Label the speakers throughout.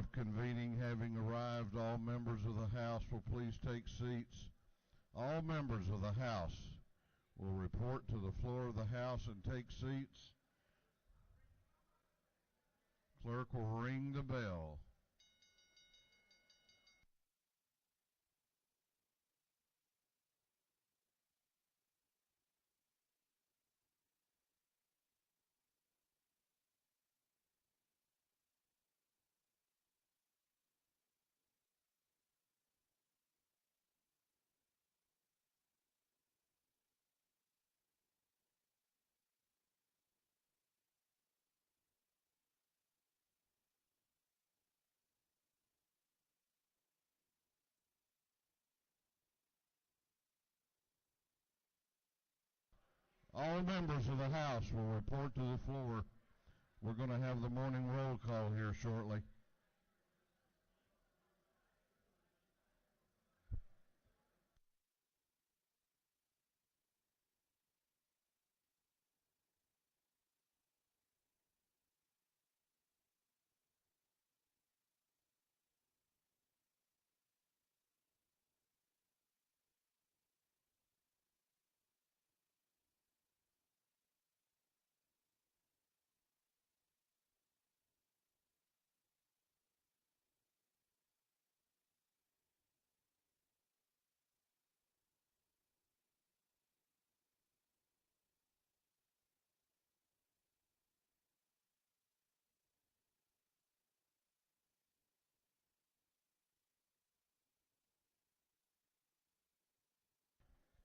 Speaker 1: of convening having arrived, all members of the House will please take seats. All members of the House will report to the floor of the House and take seats. Clerk will ring the bell. All members of the House will report to the floor. We're going to have the morning roll call here shortly.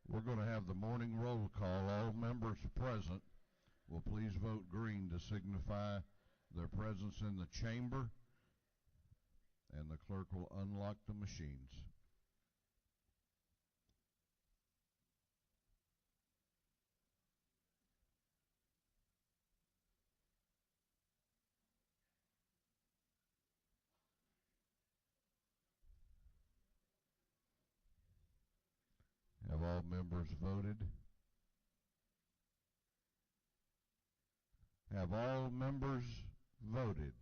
Speaker 1: We're going to have the morning roll call. All members present will please vote green to signify their presence in the chamber, and the clerk will unlock the machines. Have all members voted? Have all members voted?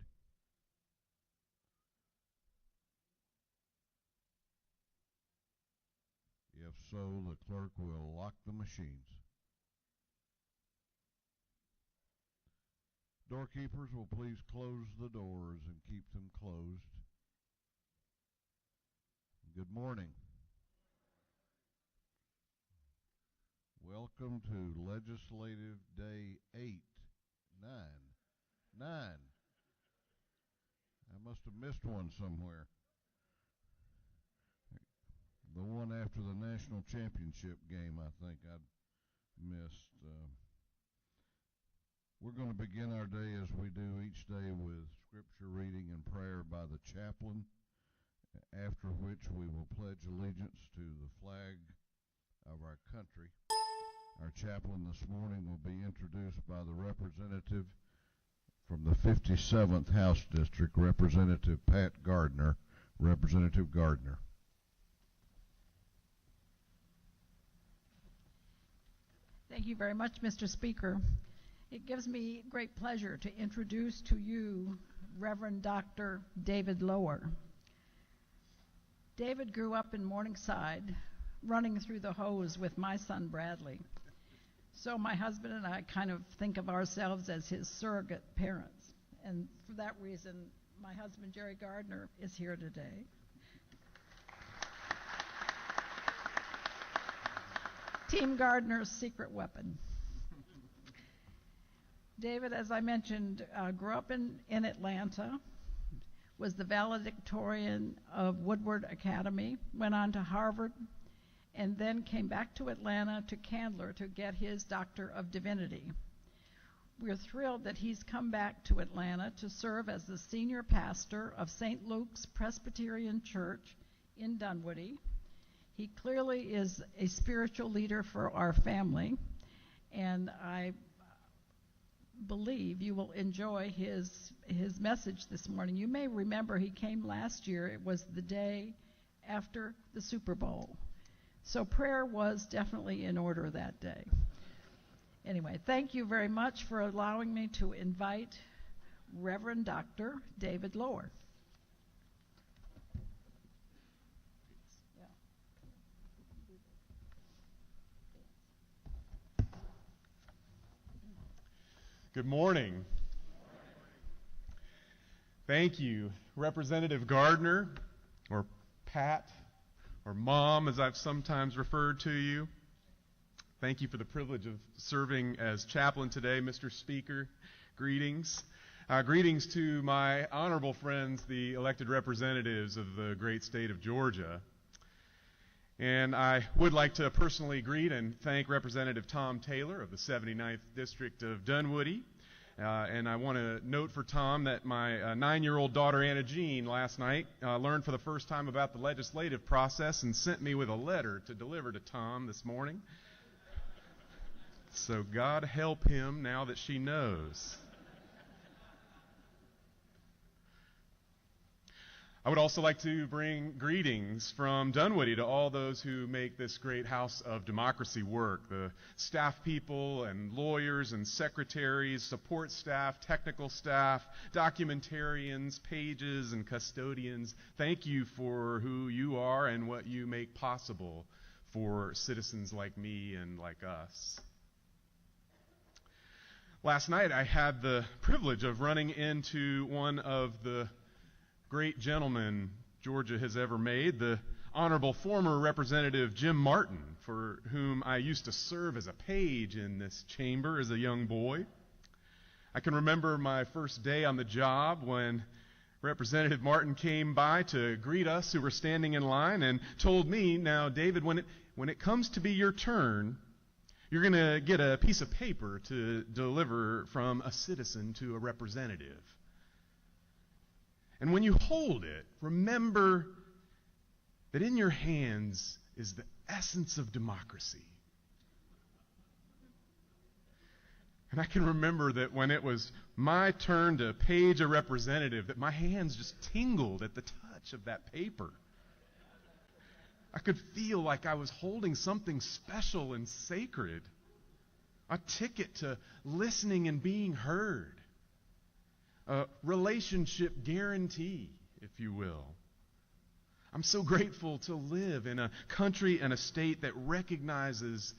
Speaker 1: If so, the clerk will lock the machines. Doorkeepers will please close the doors and keep them closed. Good morning. Welcome to Legislative Day 9. I must have missed one somewhere. The one after the national championship game, I think I missed. We're going to begin our day as we do each day with scripture reading and prayer by the chaplain, after which we will pledge allegiance to the flag of our country. Our chaplain this morning will be introduced by the representative from the 57th House District, Representative Pat Gardner. Representative Gardner.
Speaker 2: Thank you very much, Mr. Speaker. It gives me great pleasure to introduce to you Reverend Dr. David Lower. David grew up in Morningside, running through the hose with my son Bradley. So my husband and I kind of think of ourselves as his surrogate parents. And for that reason, my husband Jerry Gardner is here today. Team Gardner's secret weapon. David, as I mentioned, grew up in Atlanta, was the valedictorian of Woodward Academy, went on to Harvard, and then came back to Atlanta to Candler to get his Doctor of Divinity. We're thrilled that he's come back to Atlanta to serve as the senior pastor of St. Luke's Presbyterian Church in Dunwoody. He clearly is a spiritual leader for our family, and I believe you will enjoy his message this morning. You may remember he came last year. It was the day after the Super Bowl. So prayer was definitely in order that day. Anyway, thank you very much for allowing me to invite Reverend Dr. David Lower.
Speaker 3: Good morning. Thank you, Representative Gardner, or Pat, or Mom, as I've sometimes referred to you. Thank you for the privilege of serving as chaplain today, Mr. Speaker. Greetings. Greetings to my honorable friends, the elected representatives of the great state of Georgia. And I would like to personally greet and thank Representative Tom Taylor of the 79th District of Dunwoody. And I want to note for Tom that my 9-year-old daughter, Anna Jean, last night learned for the first time about the legislative process and sent me with a letter to deliver to Tom this morning. So God help him now that she knows. I would also like to bring greetings from Dunwoody to all those who make this great house of democracy work. The staff people and lawyers and secretaries, support staff, technical staff, documentarians, pages, and custodians. Thank you for who you are and what you make possible for citizens like me and like us. Last night I had the privilege of running into one of the great gentlemen Georgia has ever made, the Honorable former Representative Jim Martin, for whom I used to serve as a page in this chamber as a young boy. I can remember my first day on the job when Representative Martin came by to greet us who were standing in line and told me, "Now, David, when it comes to be your turn, you're going to get a piece of paper to deliver from a citizen to a representative. And when you hold it, remember that in your hands is the essence of democracy." And I can remember that when it was my turn to page a representative, that my hands just tingled at the touch of that paper. I could feel like I was holding something special and sacred, a ticket to listening and being heard. A relationship guarantee, if you will. I'm so grateful to live in a country and a state that recognizes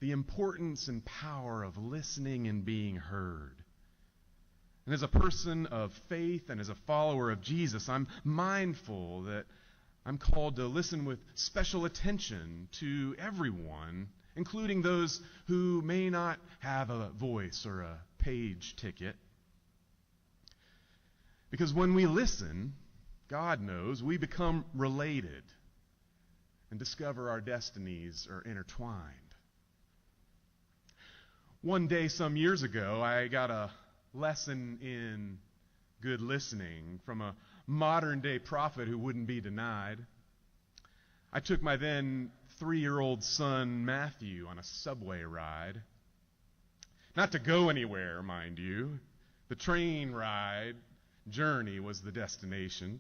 Speaker 3: the importance and power of listening and being heard. And as a person of faith and as a follower of Jesus, I'm mindful that I'm called to listen with special attention to everyone, including those who may not have a voice or a page ticket. Because when we listen, God knows, we become related and discover our destinies are intertwined. One day some years ago, I got a lesson in good listening from a modern-day prophet who wouldn't be denied. I took my then 3-year-old son, Matthew, on a subway ride. Not to go anywhere, mind you. The train ride journey was the destination.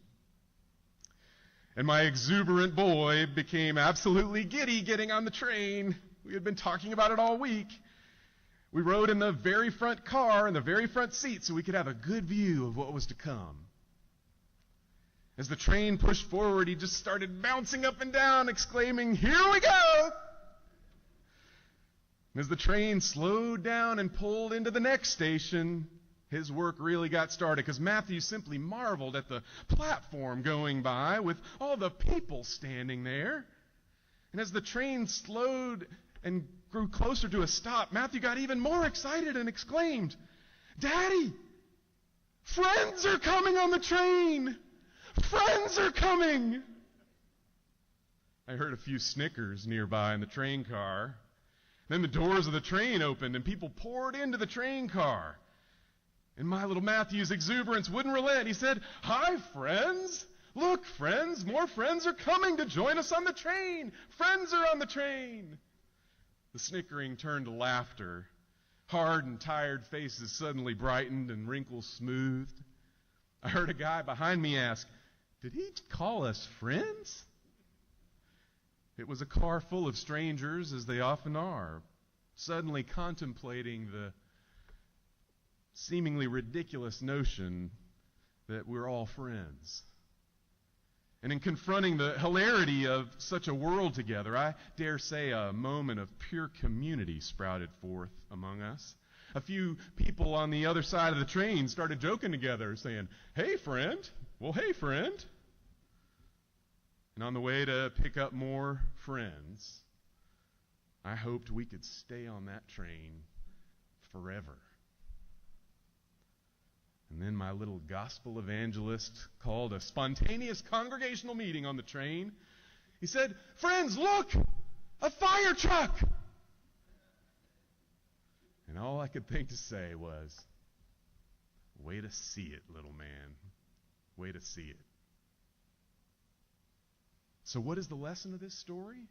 Speaker 3: And my exuberant boy became absolutely giddy getting on the train. We had been talking about it all week. We rode in the very front car, in the very front seat, so we could have a good view of what was to come. As the train pushed forward, he just started bouncing up and down, exclaiming, "Here we go!" And as the train slowed down and pulled into the next station, his work really got started, because Matthew simply marveled at the platform going by with all the people standing there. And as the train slowed and grew closer to a stop, Matthew got even more excited and exclaimed, "Daddy, friends are coming on the train! Friends are coming!" I heard a few snickers nearby in the train car. Then the doors of the train opened and people poured into the train car. And my little Matthew's exuberance wouldn't relent. He said, "Hi, friends. Look, friends, more friends are coming to join us on the train. Friends are on the train." The snickering turned to laughter. Hard and tired faces suddenly brightened and wrinkles smoothed. I heard a guy behind me ask, "Did he call us friends?" It was a car full of strangers, as they often are, suddenly contemplating the seemingly ridiculous notion that we're all friends. And in confronting the hilarity of such a world together, I dare say a moment of pure community sprouted forth among us. a few people on the other side of the train started joking together, saying, "Hey, friend." Well, hey, friend. And on the way to pick up more friends, I hoped we could stay on that train forever. And then my little gospel evangelist called a spontaneous congregational meeting on the train. He said, "Friends, look! A fire truck!" And all I could think to say was, "Way to see it, little man. Way to see it." So what is the lesson of this story?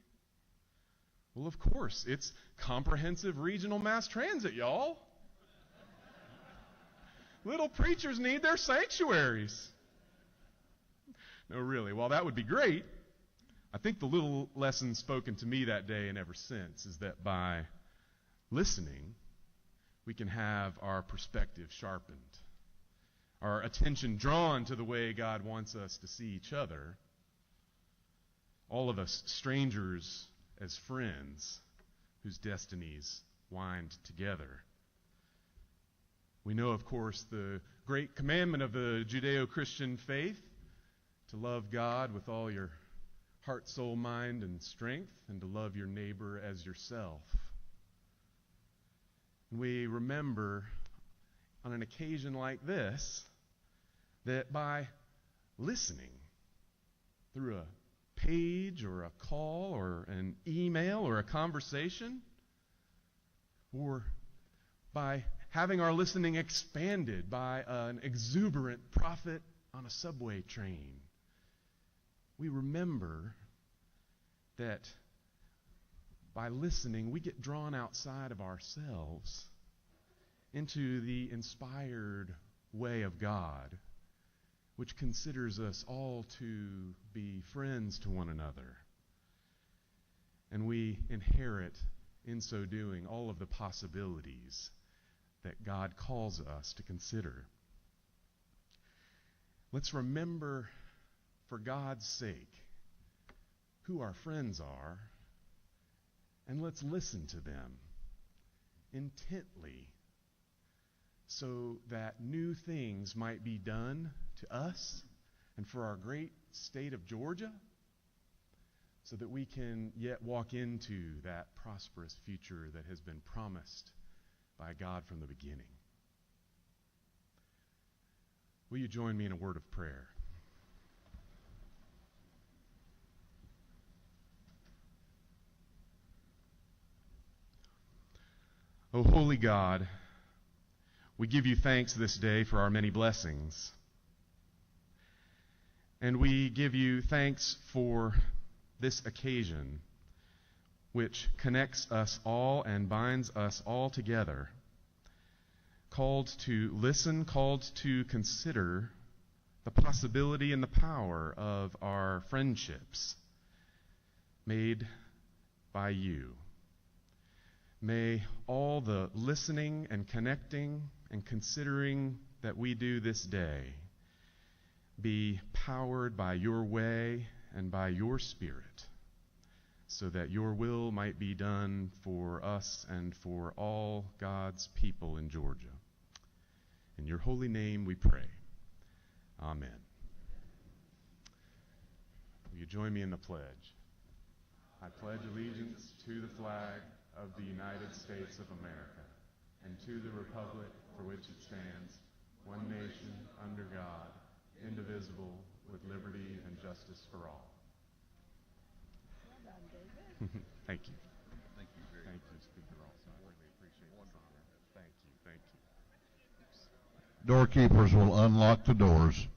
Speaker 3: Well, of course, it's comprehensive regional mass transit, y'all. Little preachers need their sanctuaries. No, really, while that would be great, I think the little lesson spoken to me that day and ever since is that by listening, we can have our perspective sharpened, our attention drawn to the way God wants us to see each other, all of us strangers as friends whose destinies wind together. We know, of course, the great commandment of the Judeo-Christian faith, to love God with all your heart, soul, mind, and strength, and to love your neighbor as yourself. And we remember on an occasion like this that by listening through a page or a call or an email or a conversation, or by having our listening expanded by an exuberant prophet on a subway train, we remember that by listening, we get drawn outside of ourselves into the inspired way of God, which considers us all to be friends to one another. And we inherit, in so doing, all of the possibilities that God calls us to consider. Let's remember, for God's sake, who our friends are, and let's listen to them intently so that new things might be done to us and for our great state of Georgia, so that we can yet walk into that prosperous future that has been promised by God from the beginning. Will you join me in a word of prayer? O holy God, we give you thanks this day for our many blessings. And we give you thanks for this occasion, which connects us all and binds us all together, called to listen, called to consider the possibility and the power of our friendships made by you. May all the listening and connecting and considering that we do this day be powered by your way and by your Spirit, so that your will might be done for us and for all God's people in Georgia. In your holy name we pray. Amen. Will you join me in the pledge? I pledge allegiance to the flag of the United States of America and to the republic for which it stands, one nation, under God, indivisible, with liberty and justice for all.
Speaker 2: Well done, David.
Speaker 3: Thank you.
Speaker 1: Thank you very
Speaker 3: Thank you, Speaker Olson. I really appreciate this honor. Thank you. Thank you.
Speaker 1: Doorkeepers will unlock the doors.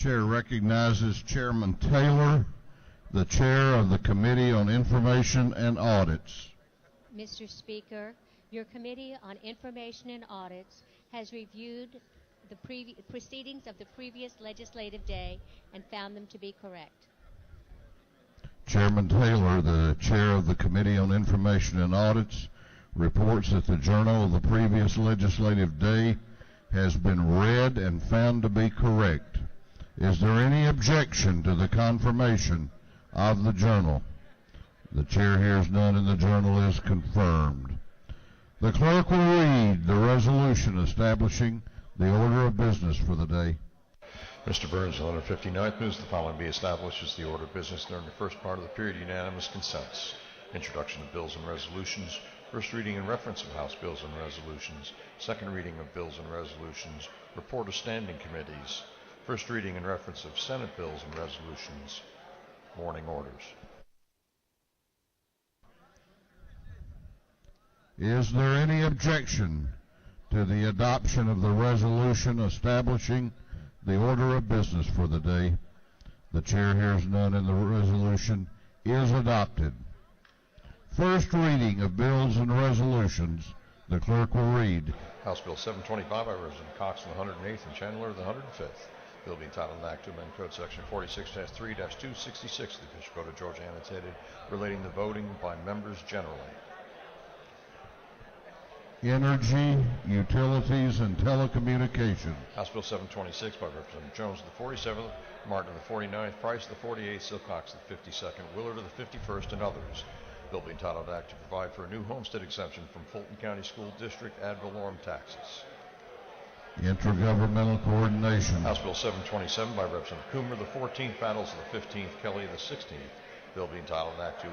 Speaker 1: Chair recognizes Chairman Taylor, the chair of the Committee on Information and Audits.
Speaker 4: Mr. Speaker, your Committee on Information and Audits has reviewed the proceedings of the previous legislative day and found them to be correct.
Speaker 1: Chairman Taylor, the chair of the Committee on Information and Audits, reports that the journal of the previous legislative day has been read and found to be correct. Is there any objection to the confirmation of the journal? The chair hears none and the journal is confirmed. The clerk will read the resolution establishing the order of business for the day.
Speaker 5: Mr. Burns, the 159th moves the following be established as the order of business during the first part of the period. Unanimous consents. Introduction of bills and resolutions. First reading and reference of House bills and resolutions. Second reading of bills and resolutions. Report of standing committees. First reading and reference of Senate bills and resolutions. Morning orders.
Speaker 1: Is there any objection to the adoption of the resolution establishing the order of business for the day? The chair hears none and the resolution is adopted. First reading of bills and resolutions. The clerk will read.
Speaker 5: House Bill 725 by Representative Cox from the 108th and Chandler the 105th. Bill being titled an act to amend Code Section 46-3-266 of the Official Code of Georgia annotated relating to voting by members generally.
Speaker 1: Energy, Utilities, and Telecommunications.
Speaker 5: House Bill 726 by Representative Jones of the 47th, Martin of the 49th, Price of the 48th, Silcox of the 52nd, Willard of the 51st, and others. Bill being titled Act to provide for a new homestead exemption from Fulton County School District ad valorem taxes.
Speaker 1: Intergovernmental Coordination.
Speaker 5: House Bill 727 by Representative Coomer, the 14th, Battles of the 15th, Kelly the 16th. Bill being titled Act to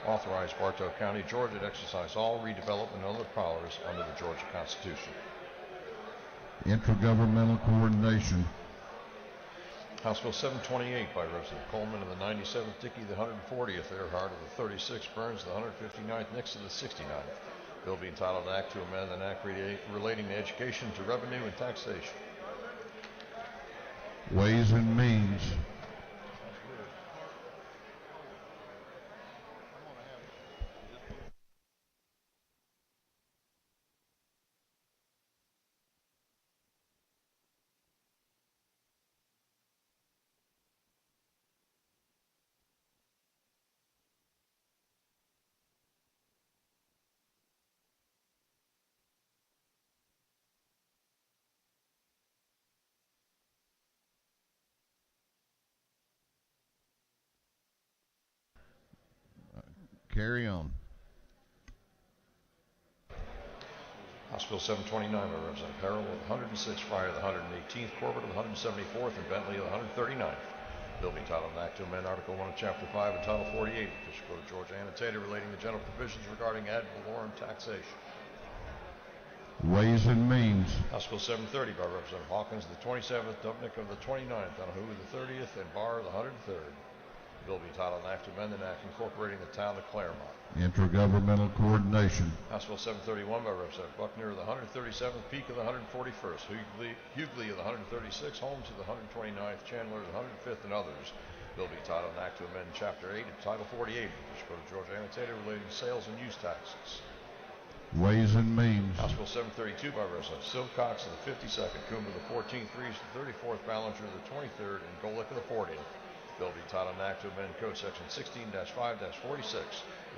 Speaker 5: authorize Bartow County, Georgia to exercise all redevelopment and other powers under the Georgia Constitution.
Speaker 1: Intergovernmental Coordination.
Speaker 5: House Bill 728 by Representative Coleman of the 97th, Dickey the 140th, Earhart of the 36th, Burns the 159th, Nixon the 69th. Bill being entitled Act to amend an act relating to education, to revenue, and taxation.
Speaker 1: Ways and Means. Carry on.
Speaker 5: House Bill 729 by Representative Harrell of the 106th, Fryer of the 118th, Corbett of the 174th, and Bentley of the 139th. Bill being titled an act to amend Article 1 of Chapter 5 and Title 48 of the Official Code of Georgia annotated relating to general provisions regarding ad valorem taxation.
Speaker 1: Ways and Means.
Speaker 5: House Bill 730 by Representative Hawkins of the 27th, Dubnik of the 29th, Donahue of the 30th, and Barr of the 103rd. Bill being titled an act to amend an act incorporating the town of Claremont.
Speaker 1: Intergovernmental Coordination.
Speaker 5: House Bill 731 by Representative Buckner of the 137th, Peak of the 141st, Hughley of the 136th, Holmes of the 129th, Chandler of the 105th, and others. Bill being titled an act to amend Chapter 8 of Title 48 of the Code of Georgia annotated relating to sales and use taxes.
Speaker 1: Ways and Means.
Speaker 5: House Bill 732 by Representative Silcox of the 52nd, Coomer of the 14th, Reeves of the 34th, Ballinger of the 23rd, and Golick of the 40th. Bill be titled an act to amend Code Section 16-5-46, the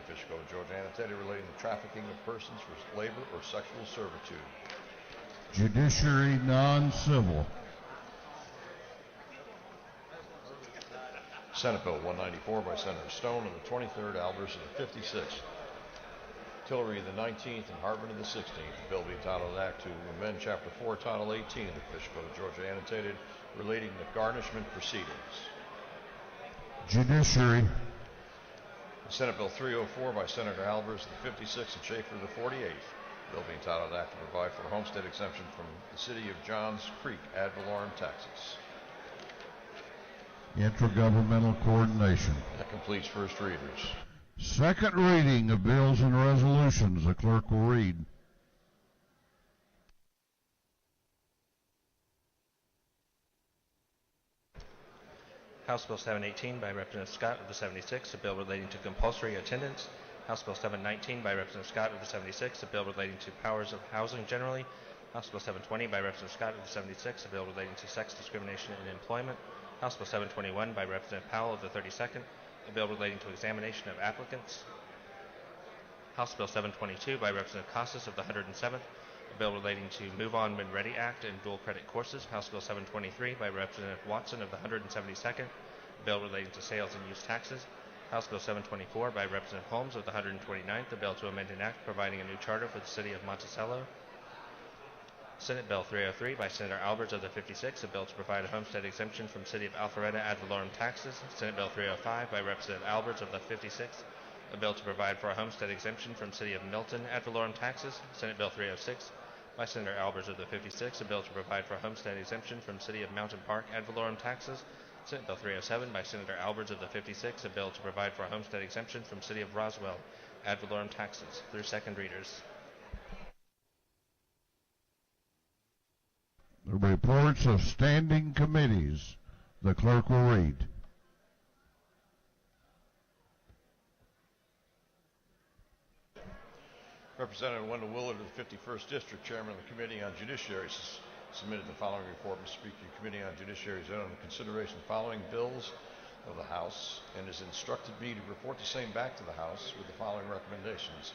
Speaker 5: Official Code of Georgia annotated relating to trafficking of persons for labor or sexual servitude.
Speaker 1: Judiciary Non-Civil.
Speaker 5: Senate Bill 194 by Senator Stone of the 23rd, Albers of the 56th, Tillery of the 19th, and Hartman of the 16th. The bill be titled an act to amend Chapter 4, Title 18 of the Official Code of Georgia annotated relating to garnishment proceedings.
Speaker 1: Judiciary.
Speaker 5: Senate Bill 304 by Senator Albers of the 56th and Schaefer of the 48th. Bill being titled Act to provide for a homestead exemption from the city of Johns Creek ad valorem taxes.
Speaker 1: Intergovernmental Coordination.
Speaker 5: That completes first readers.
Speaker 1: Second reading of bills and resolutions. The clerk will read.
Speaker 6: House Bill 718 by Representative Scott of the 76, a bill relating to compulsory attendance. House Bill 719 by Representative Scott of the 76, a bill relating to powers of housing generally. House Bill 720 by Representative Scott of the 76, a bill relating to sex discrimination in employment. House Bill 721 by Representative Powell of the 32nd, a bill relating to examination of applicants. House Bill 722 by Representative Casas of the 107th, a bill relating to Move On When Ready Act and dual credit courses. House Bill 723 by Representative Watson of the 172nd, a bill relating to sales and use taxes. House Bill 724 by Representative Holmes of the 129th, a bill to amend an act providing a new charter for the city of Monticello. Senate Bill 303 by Senator Alberts of the 56th, a bill to provide a homestead exemption from city of Alpharetta ad valorem taxes. Senate Bill 305 by Representative Alberts of the 56th, a bill to provide for a homestead exemption from city of Milton ad valorem taxes. Senate Bill 306 by Senator Alberts of the 56th, a bill to provide for a homestead exemption from city of Mountain Park ad valorem taxes. Senate Bill 307 by Senator Alberts of the 56th, a bill to provide for a homestead exemption from city of Roswell ad valorem taxes. Through second readers.
Speaker 1: The reports of standing committees, the clerk will read.
Speaker 5: Representative Wendell Willard of the 51st District, Chairman of the Committee on Judiciary, submitted the following report. Mr. Speaker, the Committee on Judiciary is under consideration the following bills of the House and has instructed me to report the same back to the House with the following recommendations.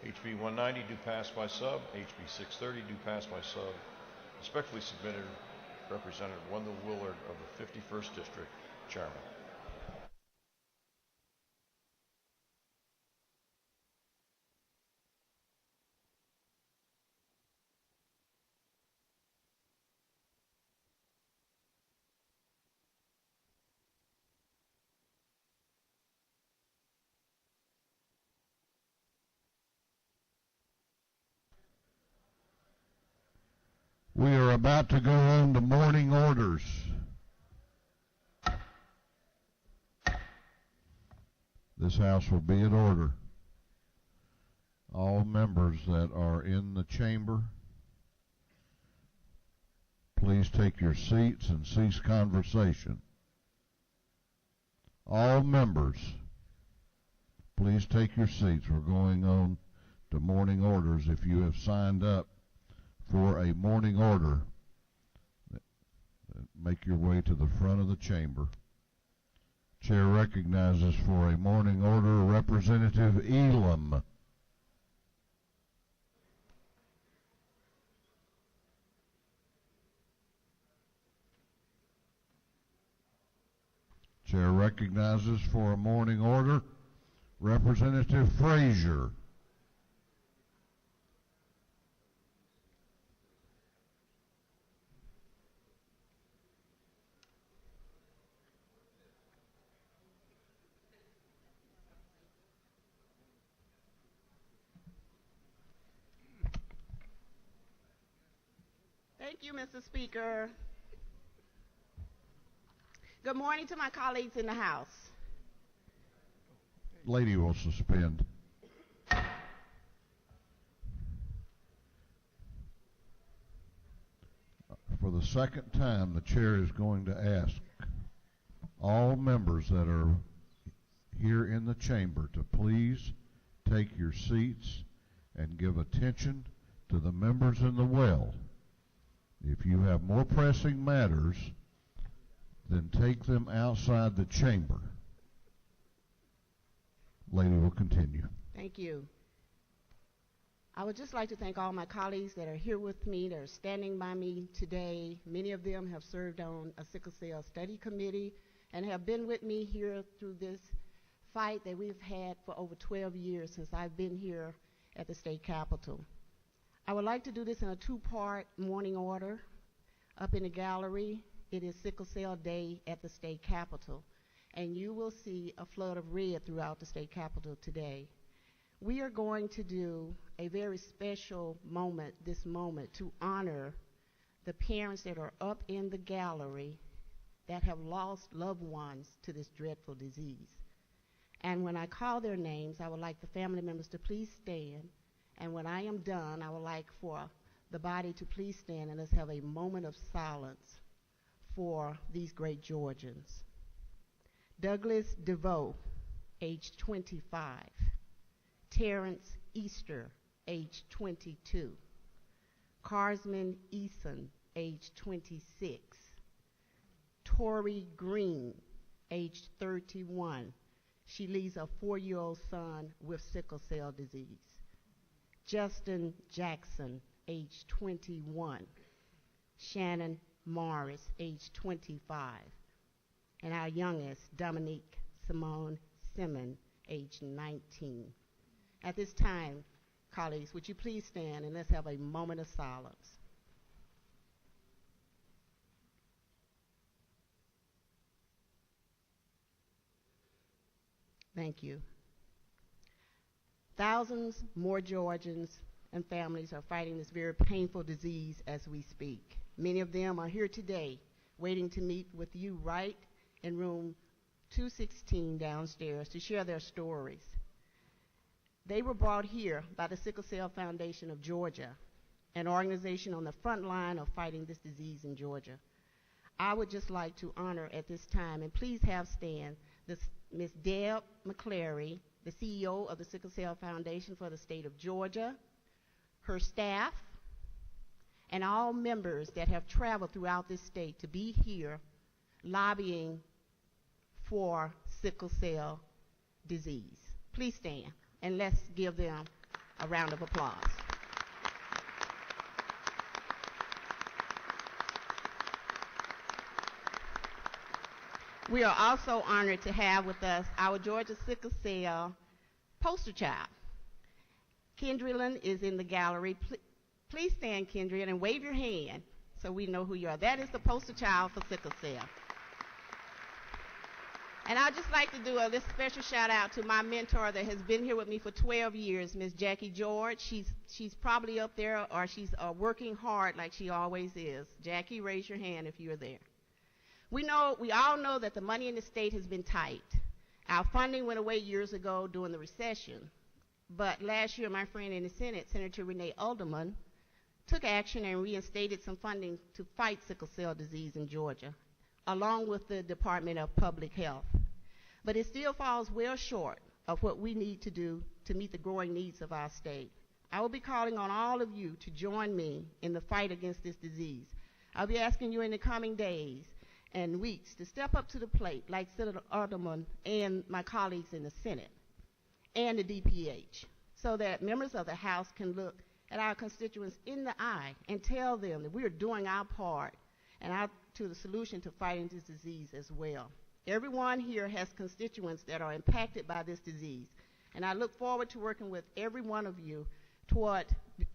Speaker 5: HB 190 do pass by sub, HB 630 do pass by sub. Respectfully submitted, Representative Wendell Willard of the 51st District, Chairman.
Speaker 1: We are about to go on to morning orders. This House will be in order. All members that are in the chamber, please take your seats and cease conversation. All members, please take your seats. We're going on to morning orders. If you have signed up for a morning order, make your way to the front of the chamber. Chair recognizes for a morning order Representative Elam. Chair recognizes for a morning order Representative Frazier.
Speaker 7: Thank you, Mr. Speaker. Good morning to my colleagues in the House.
Speaker 1: Lady will suspend. For the second time, the chair is going to ask all members that are here in the chamber to please take your seats and give attention to the members in the well. If you have more pressing matters, then take them outside the chamber. Lady will continue.
Speaker 7: Thank you. I would just like to thank all my colleagues that are here with me, that are standing by me today. Many of them have served on a sickle cell study committee and have been with me here through this fight that we've had for over 12 years since I've been here at the state capitol. I would like to do this in a two-part morning order. Up in the gallery, it is Sickle Cell Day at the state capitol, and you will see a flood of red throughout the state capitol today. We are going to do a very special moment, this moment, to honor the parents that are up in the gallery that have lost loved ones to this dreadful disease. And when I call their names, I would like the family members to please stand. And when I am done, I would like for the body to please stand and let's have a moment of silence for these great Georgians. Douglas DeVoe, age 25. Terrence Easter, age 22. Carsman Eason, age 26. Tori Green, age 31. She leaves a 4-year-old son with sickle cell disease. Justin Jackson, age 21. Shannon Morris, age 25. And our youngest, Dominique Simone Simmons, age 19. At this time, colleagues, would you please stand and let's have a moment of silence. Thank you. Thousands more Georgians and families are fighting this very painful disease as we speak. Many of them are here today waiting to meet with you right in room 216 downstairs to share their stories. They were brought here by the Sickle Cell Foundation of Georgia, an organization on the front line of fighting this disease in Georgia. I would just like to honor at this time, and please have stand, Ms. Deb McClary, the CEO of the Sickle Cell Foundation for the state of Georgia, her staff, and all members that have traveled throughout this state to be here lobbying for sickle cell disease. Please stand, and let's give them a round of applause. We are also honored to have with us our Georgia Sickle Cell poster child. Kendrylyn is in the gallery. Please stand, Kendrylyn, and wave your hand so we know who you are. That is the poster child for sickle cell. And I'd just like to do this special shout out to my mentor that has been here with me for 12 years, Ms. Jackie George. She's probably up there, or she's working hard like she always is. Jackie, raise your hand if you're there. We all know that the money in the state has been tight. Our funding went away years ago during the recession. But last year, my friend in the Senate, Senator Renee Alderman, took action and reinstated some funding to fight sickle cell disease in Georgia, along with the Department of Public Health. But it still falls well short of what we need to do to meet the growing needs of our state. I will be calling on all of you to join me in the fight against this disease. I'll be asking you in the coming days and weeks to step up to the plate like Senator Alderman and my colleagues in the Senate and the DPH, so that members of the House can look at our constituents in the eye and tell them that we are doing our part and to the solution to fighting this disease as well. Everyone here has constituents that are impacted by this disease, and I look forward to working with every one of you toward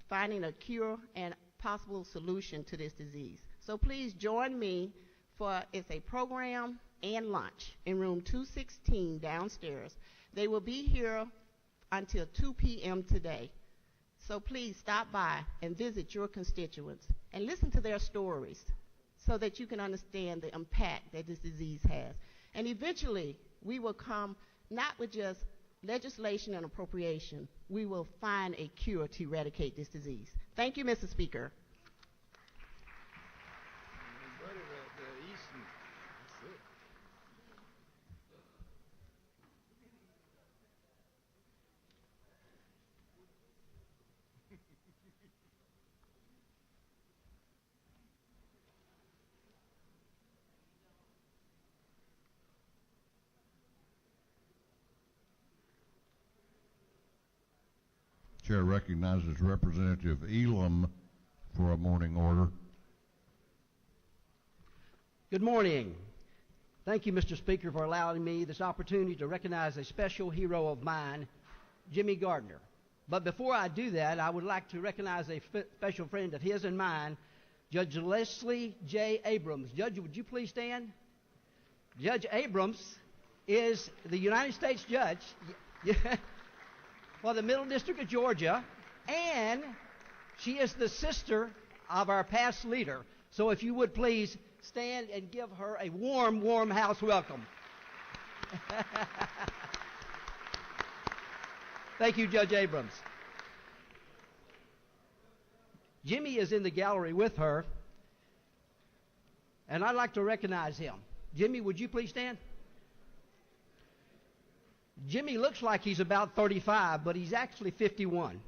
Speaker 7: finding a cure and possible solution to this disease. So please join me for it's a program and lunch in room 216 downstairs. They will be here until 2 p.m. today. So please stop by and visit your constituents and listen to their stories so that you can understand the impact that this disease has. And eventually, we will come not with just legislation and appropriation. We will find a cure to eradicate this disease. Thank you, Mr. Speaker.
Speaker 1: Chair recognizes Representative Elam for a morning order.
Speaker 8: Good morning. Thank you, Mr. Speaker, for allowing me this opportunity to recognize a special hero of mine, Jimmy Gardner. But before I do that, I would like to recognize a special friend of his and mine, Judge Leslie J. Abrams. Judge, would you please stand? Judge Abrams is the United States Judge for the Middle District of Georgia, and she is the sister of our past leader. So if you would please stand and give her a warm, warm house welcome. Thank you, Judge Abrams. Jimmy is in the gallery with her, and I'd like to recognize him. Jimmy, would you please stand? Jimmy looks like he's about 35, but he's actually 51.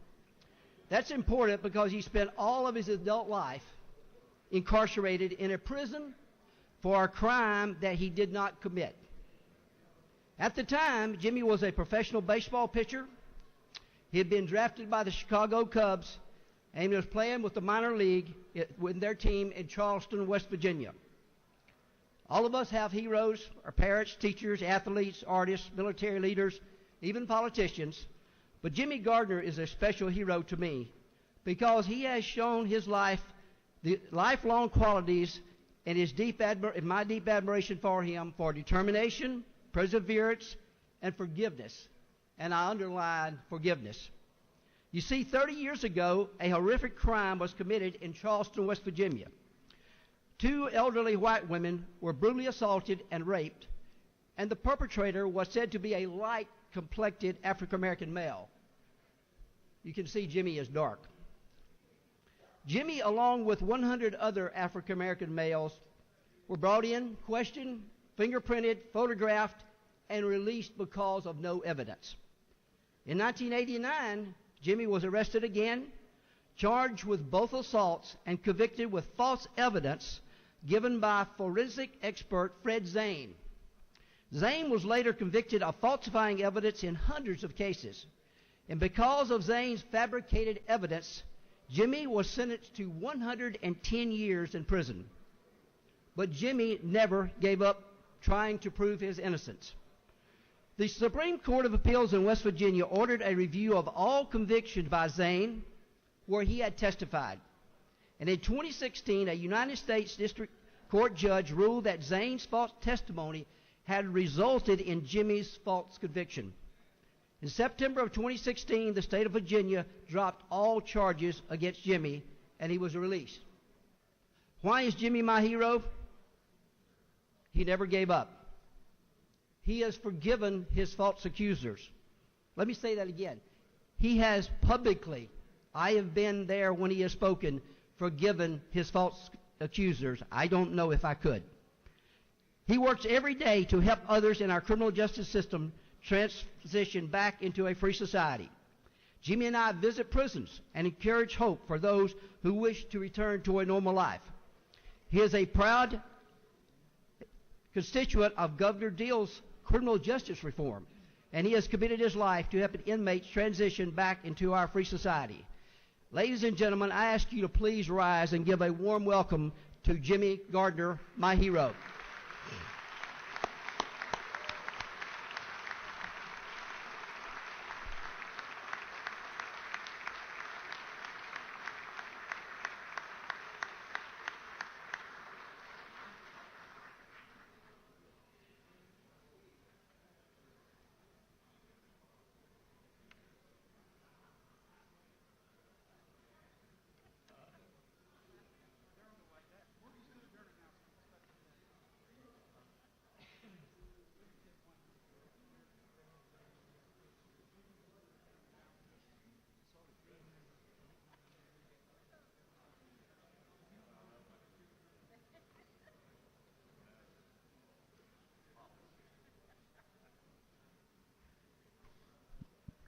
Speaker 8: That's important because he spent all of his adult life incarcerated in a prison for a crime that he did not commit. At the time, Jimmy was a professional baseball pitcher. He had been drafted by the Chicago Cubs, and he was playing with the minor league with their team in Charleston, West Virginia. All of us have heroes, our parents, teachers, athletes, artists, military leaders, even politicians. But Jimmy Gardner is a special hero to me because he has shown his life, the lifelong qualities, and my deep admiration for him for determination, perseverance, and forgiveness. And I underline forgiveness. You see, 30 years ago, a horrific crime was committed in Charleston, West Virginia. 2 elderly white women were brutally assaulted and raped, and the perpetrator was said to be a light-complected African-American male. You can see Jimmy is dark. Jimmy, along with 100 other African-American males, were brought in, questioned, fingerprinted, photographed, and released because of no evidence. In 1989, Jimmy was arrested again, charged with both assaults, and convicted with false evidence given by forensic expert Fred Zane. Zane was later convicted of falsifying evidence in hundreds of cases. And because of Zane's fabricated evidence, Jimmy was sentenced to 110 years in prison. But Jimmy never gave up trying to prove his innocence. The Supreme Court of Appeals in West Virginia ordered a review of all convictions by Zane where he had testified. And in 2016, a United States District Court judge ruled that Zane's false testimony had resulted in Jimmy's false conviction. In September of 2016, the state of Virginia dropped all charges against Jimmy, and he was released. Why is Jimmy my hero? He never gave up. He has forgiven his false accusers. Let me say that again. He has publicly, I have been there when he has spoken, forgiven his false accusers. I don't know if I could. He works every day to help others in our criminal justice system transition back into a free society. Jimmy and I visit prisons and encourage hope for those who wish to return to a normal life. He is a proud constituent of Governor Deal's criminal justice reform, and he has committed his life to helping inmates transition back into our free society. Ladies and gentlemen, I ask you to please rise and give a warm welcome to Jimmy Gardner, my hero.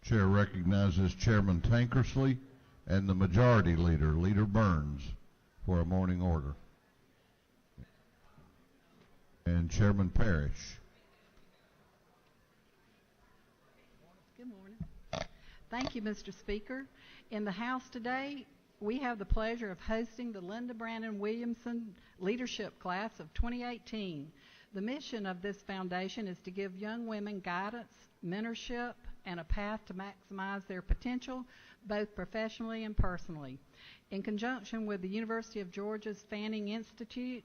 Speaker 1: Chair recognizes Chairman Tankersley and the Majority Leader, Leader Burns, for a morning order. And Chairman Parrish.
Speaker 2: Good morning. Thank you, Mr. Speaker. In the House today, we have the pleasure of hosting the Linda Brandon Williamson Leadership Class of 2018. The mission of this foundation is to give young women guidance, mentorship, and a path to maximize their potential, both professionally and personally. In conjunction with the University of Georgia's Fanning Institute,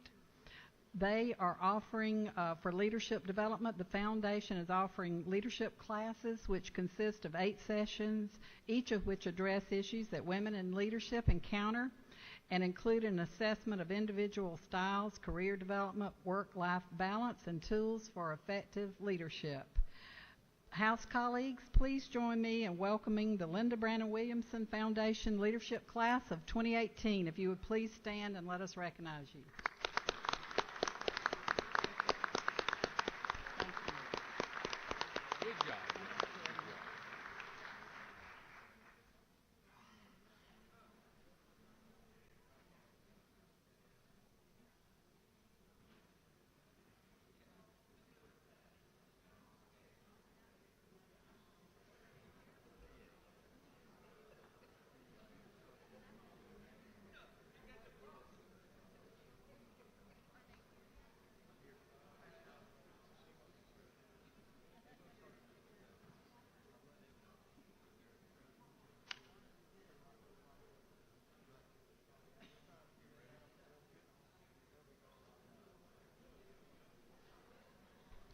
Speaker 2: they are offering, for leadership development, the foundation is offering leadership classes which consist of 8 sessions, each of which address issues that women in leadership encounter and include an assessment of individual styles, career development, work-life balance, and tools for effective leadership. House colleagues, please join me in welcoming the Linda Brandon Williamson Foundation Leadership Class of 2018. If you would please stand and let us recognize you. Thank you.
Speaker 3: Good job.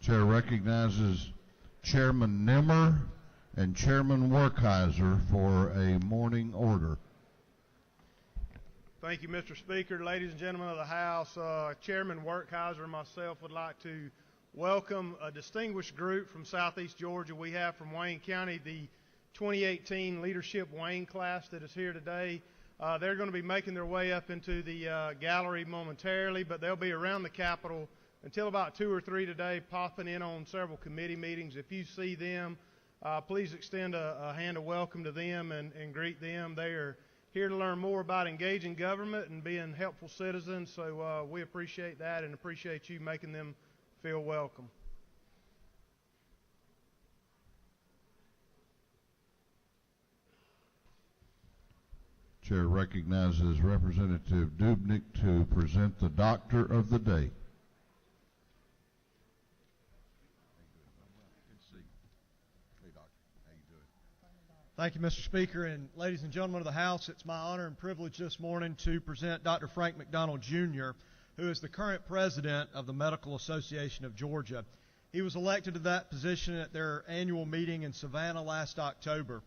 Speaker 1: Chair recognizes Chairman Nimmer and Chairman Werkheiser for a morning order.
Speaker 9: Thank you, Mr. Speaker. Ladies and gentlemen of the House, Chairman Werkheiser and myself would like to welcome a distinguished group from Southeast Georgia. We have from Wayne County the 2018 Leadership Wayne class that is here today. They're going to be making their way up into the gallery momentarily, but they'll be around the Capitol until about 2 or 3 today, popping in on several committee meetings. If you see them, please extend a hand of welcome to them and greet them. They are here to learn more about engaging government and being helpful citizens, so we appreciate that and appreciate you making them feel welcome.
Speaker 1: Chair recognizes Representative Dubnik to present the Doctor of the Day.
Speaker 10: Thank you, Mr. Speaker, and ladies and gentlemen of the House, it's my honor and privilege this morning to present Dr. Frank McDonald, Jr., who is the current president of the Medical Association of Georgia. He was elected to that position at their annual meeting in Savannah last October.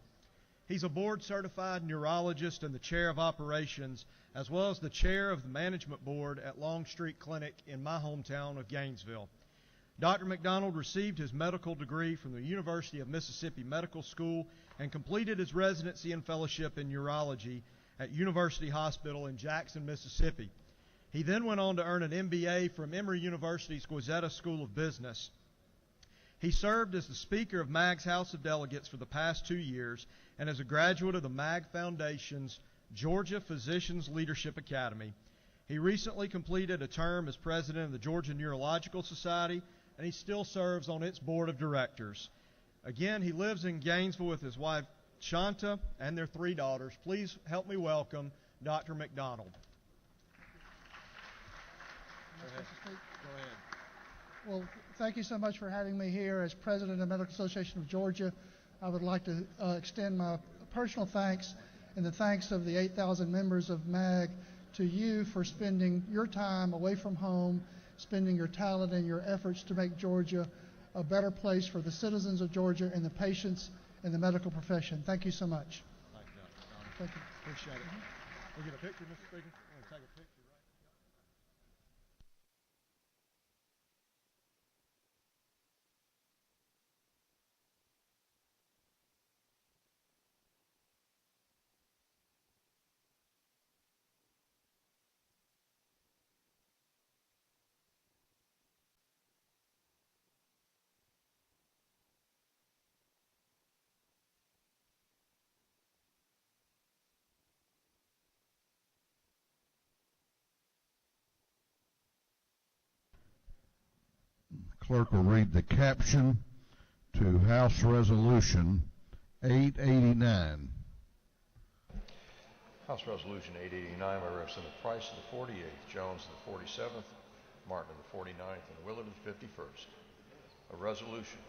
Speaker 10: He's a board-certified neurologist and the chair of operations, as well as the chair of the management board at Longstreet Clinic in my hometown of Gainesville. Dr. McDonald received his medical degree from the University of Mississippi Medical School and completed his residency and fellowship in neurology at University Hospital in Jackson, Mississippi. He then went on to earn an MBA from Emory University's Guazetta School of Business. He served as the Speaker of MAG's House of Delegates for the past 2 years and as a graduate of the MAG Foundation's Georgia Physicians Leadership Academy. He recently completed a term as president of the Georgia Neurological Society, and he still serves on its board of directors. Again, he lives in Gainesville with his wife, Shanta, and their 3 daughters. Please help me welcome Dr. McDonald.
Speaker 11: Go ahead. Well, thank you so much for having me here as president of the Medical Association of Georgia. I would like to extend my personal thanks and the thanks of the 8,000 members of MAG to you for spending your time away from home, spending your talent and your efforts to make Georgia a better place for the citizens of Georgia and the patients and the medical profession. Thank you so much.
Speaker 10: Thank you. Appreciate it. We'll get a picture, Mr. Speaker. I'm going to take a picture.
Speaker 1: Clerk will read the caption to House Resolution 889.
Speaker 5: House Resolution 889 by Representative Price of the 48th, Jones of the 47th, Martin of the 49th, and Willard of the 51st. A resolution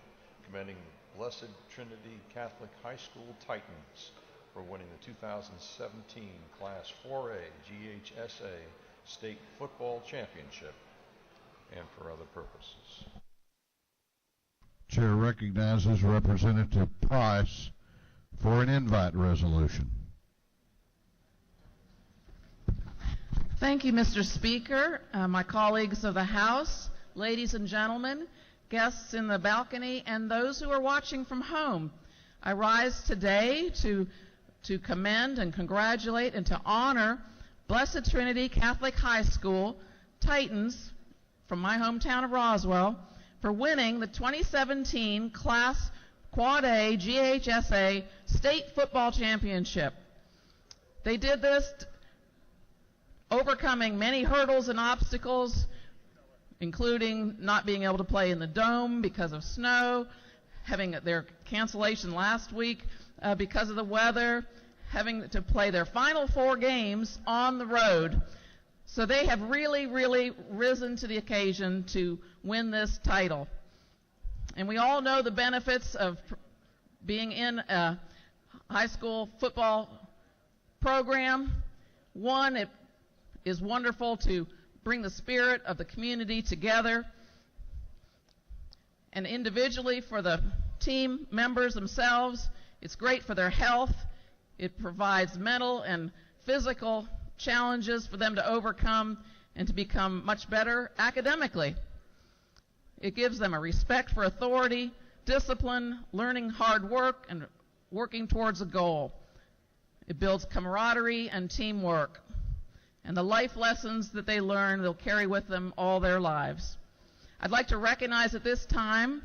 Speaker 5: commending the Blessed Trinity Catholic High School Titans for winning the 2017 Class 4A GHSA State Football Championship and for other purposes.
Speaker 1: Chair recognizes Representative Price for an invite resolution.
Speaker 12: Thank you, Mr. Speaker, my colleagues of the House, ladies and gentlemen, guests in the balcony, and those who are watching from home. I rise today to commend and congratulate and to honor Blessed Trinity Catholic High School Titans from my hometown of Roswell for winning the 2017 Class Quad A GHSA State Football Championship. They did this overcoming many hurdles and obstacles, including not being able to play in the dome because of snow, having their cancellation last week because of the weather, having to play their final 4 games on the road. So they have really, really risen to the occasion to win this title. And we all know the benefits of being in a high school football program. One, it is wonderful to bring the spirit of the community together. and individually for the team members themselves. It's great for their health. It provides mental and physical challenges for them to overcome and to become much better academically. It gives them a respect for authority, discipline, learning hard work, and working towards a goal. It builds camaraderie and teamwork. And the life lessons that they learn, they'll carry with them all their lives. I'd like to recognize at this time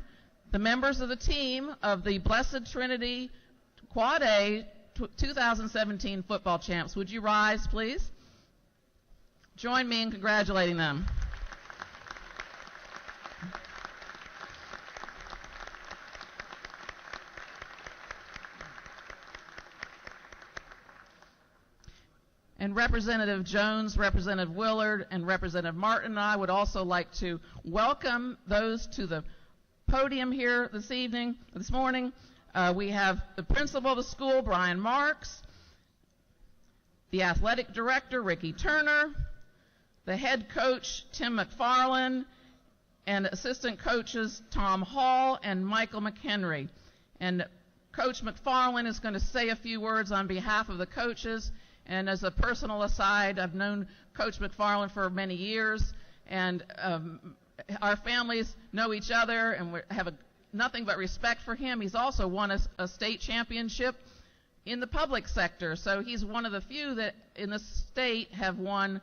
Speaker 12: the members of the team of the Blessed Trinity Quad A 2017 football champs. Would you rise, please? Join me in congratulating them. And Representative Jones, Representative Willard, and Representative Martin and I would also like to welcome those to the podium here this morning. We have the principal of the school, Brian Marks, the athletic director, Ricky Turner, the head coach, Tim McFarland, and assistant coaches, Tom Hall and Michael McHenry. And Coach McFarland is going to say a few words on behalf of the coaches. And as a personal aside, I've known Coach McFarland for many years, and our families know each other, and we have nothing but respect for him. He's also won a state championship in the public sector, so he's one of the few that in the state have won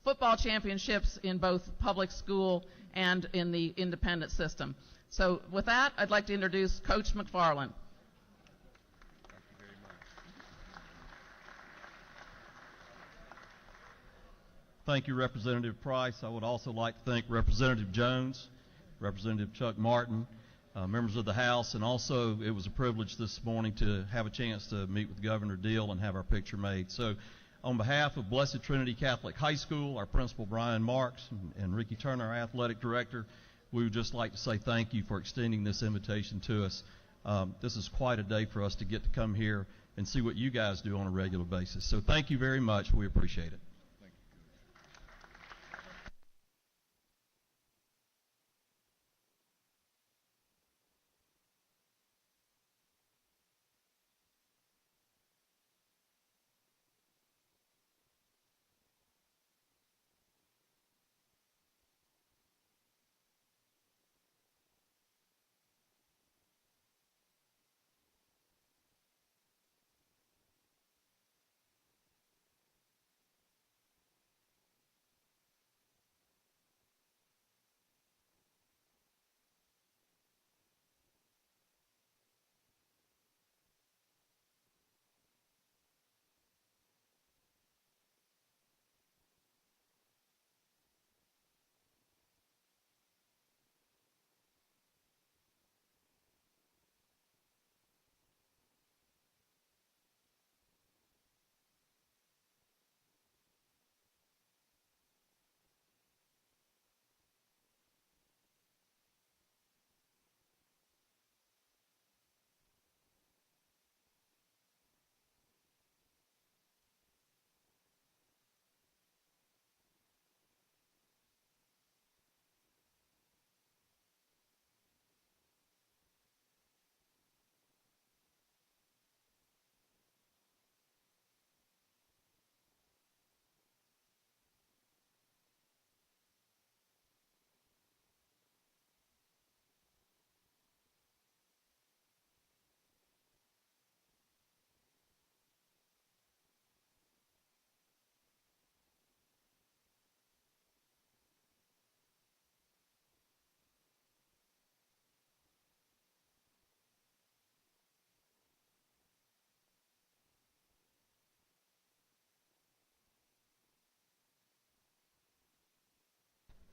Speaker 12: football championships in both public school and in the independent system. So with that, I'd like to introduce Coach McFarland.
Speaker 13: Thank you, Representative Price. I would also like to thank Representative Jones, Representative Chuck Martin, members of the House, and also it was a privilege this morning to have a chance to meet with Governor Deal and have our picture made. So on behalf of Blessed Trinity Catholic High School, our principal Brian Marks, and Ricky Turner, our athletic director, we would just like to say thank you for extending this invitation to us. This is quite a day for us to get to come here and see what you guys do on a regular basis. So thank you very much. We appreciate it.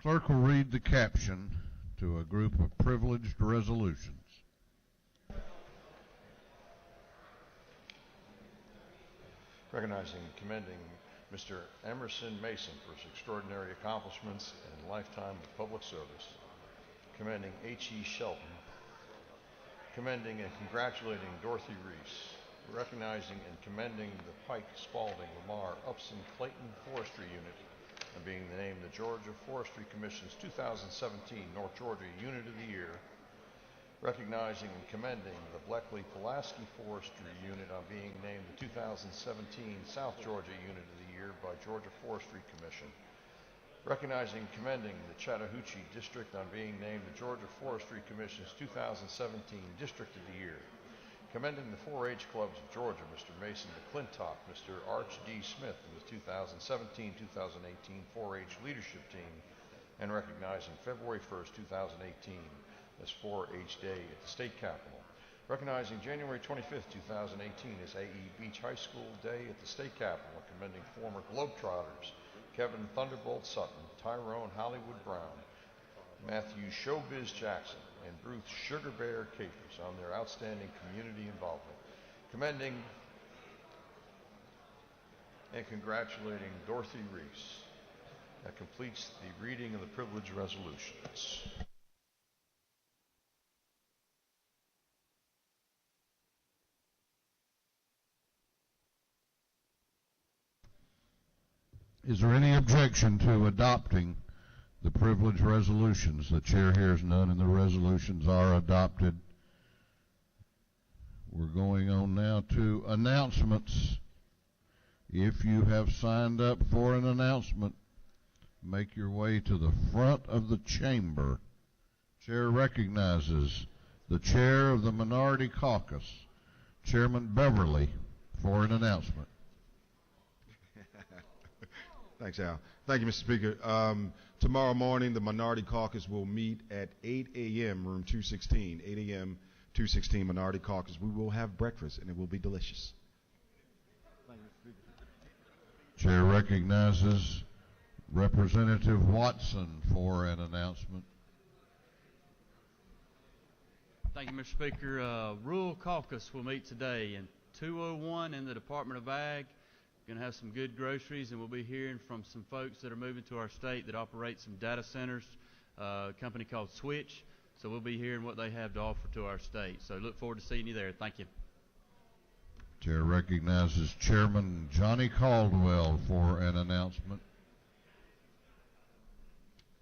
Speaker 1: Clerk will read the caption to a group of privileged resolutions.
Speaker 5: Recognizing and commending Mr. Emerson Mason for his extraordinary accomplishments and lifetime of public service. Commending H.E. Shelton. Commending and congratulating Dorothy Reese. Recognizing and commending the Pike, Spalding, Lamar, Upson, Clayton Forestry Unit on being named the Georgia Forestry Commission's 2017 North Georgia Unit of the Year, recognizing and commending the Bleckley-Pulaski Forestry Unit on being named the 2017 South Georgia Unit of the Year by Georgia Forestry Commission, recognizing and commending the Chattahoochee District on being named the Georgia Forestry Commission's 2017 District of the Year, commending the 4-H clubs of Georgia, Mr. Mason McClintock, Mr. Arch D. Smith, and the 2017-2018 4-H leadership team, and recognizing February 1st, 2018 as 4-H Day at the State Capitol, recognizing January 25th, 2018 as A.E. Beach High School Day at the State Capitol, and commending former Globetrotters Kevin Thunderbolt Sutton, Tyrone Hollywood Brown, Matthew Showbiz Jackson, and Bruce Sugar Bear Capers on their outstanding community involvement, commending and congratulating Dorothy Reese. That completes the reading of the privilege resolutions.
Speaker 1: Is there any objection to adopting the privilege resolutions? The chair hears none, and the resolutions are adopted. We're going on now to announcements. If you have signed up for an announcement, make your way to the front of the chamber. Chair recognizes the chair of the Minority Caucus, Chairman Beverly, for an announcement.
Speaker 14: Thanks, Al. Thank you, Mr. Speaker. Tomorrow morning, the Minority Caucus will meet at 8 a.m., room 216, 8 a.m., 216, Minority Caucus. We will have breakfast, and it will be delicious.
Speaker 1: Chair recognizes Representative Watson for an announcement.
Speaker 15: Thank you, Mr. Speaker. Rural Caucus will meet today in 201 in the Department of Ag. Going to have some good groceries, and we'll be hearing from some folks that are moving to our state that operate some data centers, a company called Switch. So we'll be hearing what they have to offer to our state. So look forward to seeing you there. Thank you.
Speaker 1: Chair recognizes Chairman Johnny Caldwell for an announcement.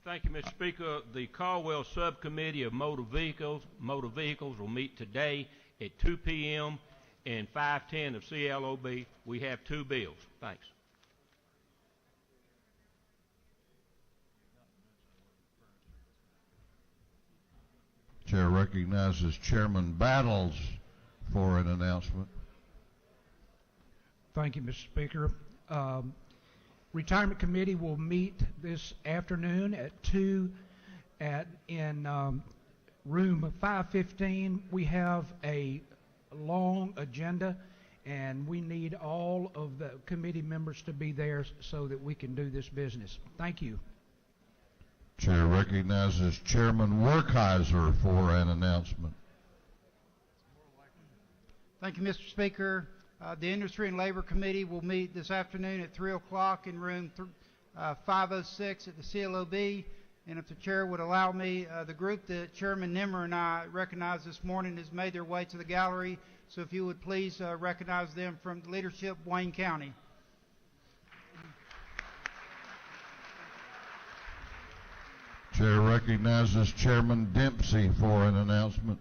Speaker 16: Thank you, Mr. Speaker. The Caldwell Subcommittee of Motor Vehicles will meet today at 2 p.m. in 510 of CLOB. We have 2 bills. Thanks.
Speaker 1: Chair recognizes Chairman Battles for an announcement.
Speaker 17: Thank you, Mr. Speaker. Retirement Committee will meet this afternoon at 2 in room 515. We have a long agenda, and we need all of the committee members to be there so that we can do this business. Thank you.
Speaker 1: Chair recognizes Chairman Werkheiser for an announcement.
Speaker 18: Thank you, Mr. Speaker. The Industry and Labor Committee will meet this afternoon at 3 o'clock in room 506 at the CLOB. And if the chair would allow me, the group that Chairman Nimmer and I recognized this morning has made their way to the gallery. So if you would please recognize them from leadership, Wayne County.
Speaker 1: Chair recognizes Chairman Dempsey for an announcement.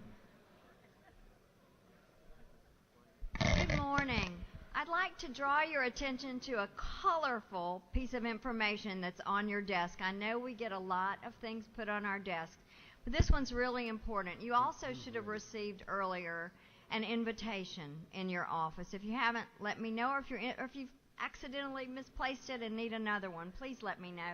Speaker 19: Good morning. I'd like to draw your attention to a colorful piece of information that's on your desk. I know we get a lot of things put on our desks, but this one's really important. You also should have received earlier an invitation in your office. If you haven't, let me know, or if you've accidentally misplaced it and need another one, please let me know.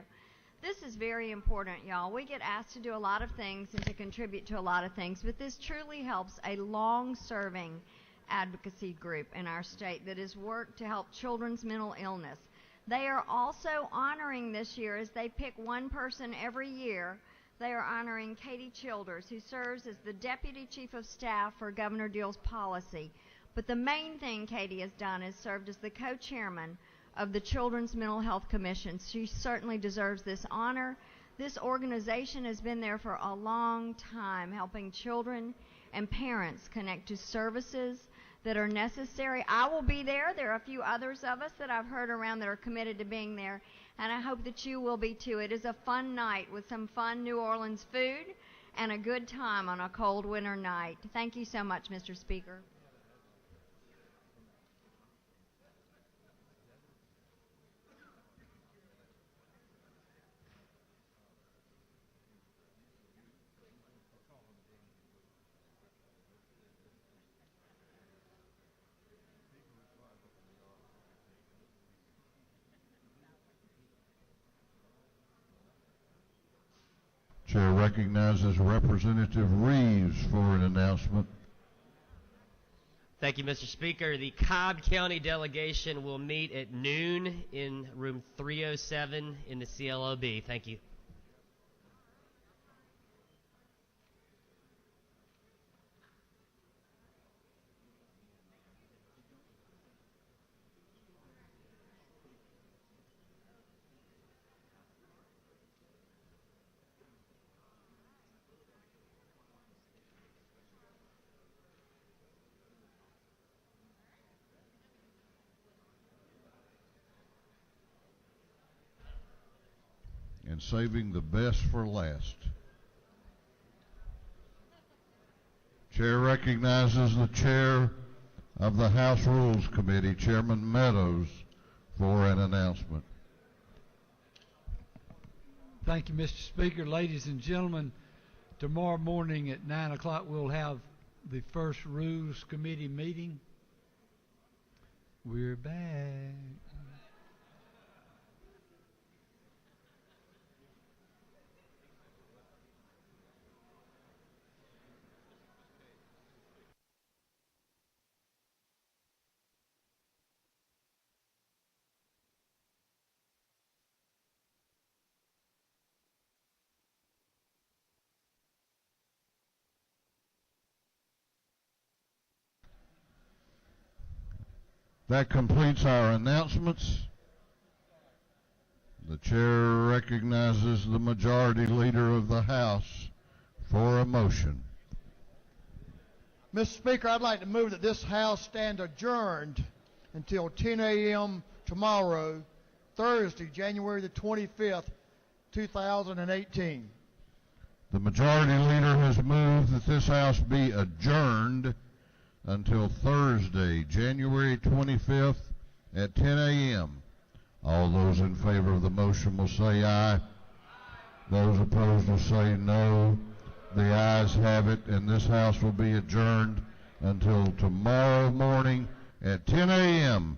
Speaker 19: This is very important, y'all. We get asked to do a lot of things and to contribute to a lot of things, but this truly helps a long-serving advocacy group in our state that has worked to help children's mental illness. They are also honoring this year, as they pick one person every year, they are honoring Katie Childers, who serves as the Deputy Chief of Staff for Governor Deal's policy. But the main thing Katie has done is served as the co-chairman of the Children's Mental Health Commission. She certainly deserves this honor. This organization has been there for a long time, helping children and parents connect to services that are necessary. I will be there. There are a few others of us that I've heard around that are committed to being there. and I hope that you will be too. It is a fun night with some fun New Orleans food and a good time on a cold winter night. Thank you so much, Mr. Speaker.
Speaker 1: Chair recognizes Representative Reeves for an announcement.
Speaker 20: Thank you, Mr. Speaker. The Cobb County delegation will meet at noon in room 307 in the CLOB. Thank you.
Speaker 1: And saving the best for last. Chair recognizes the chair of the House Rules Committee, Chairman Meadows, for an announcement.
Speaker 21: Thank you, Mr. Speaker. Ladies and gentlemen, tomorrow morning at 9 o'clock we'll have the first Rules Committee meeting. We're back.
Speaker 1: That completes our announcements. The chair recognizes the majority leader of the House for a motion.
Speaker 22: Mr. Speaker, I'd like to move that this House stand adjourned until 10 a.m. tomorrow, Thursday, January the 25th, 2018.
Speaker 1: The majority leader has moved that this House be adjourned until Thursday, January 25th at 10 a.m. All those in favor of the motion will say aye. Those opposed will say no. The ayes have it, and this House will be adjourned until tomorrow morning at 10 a.m.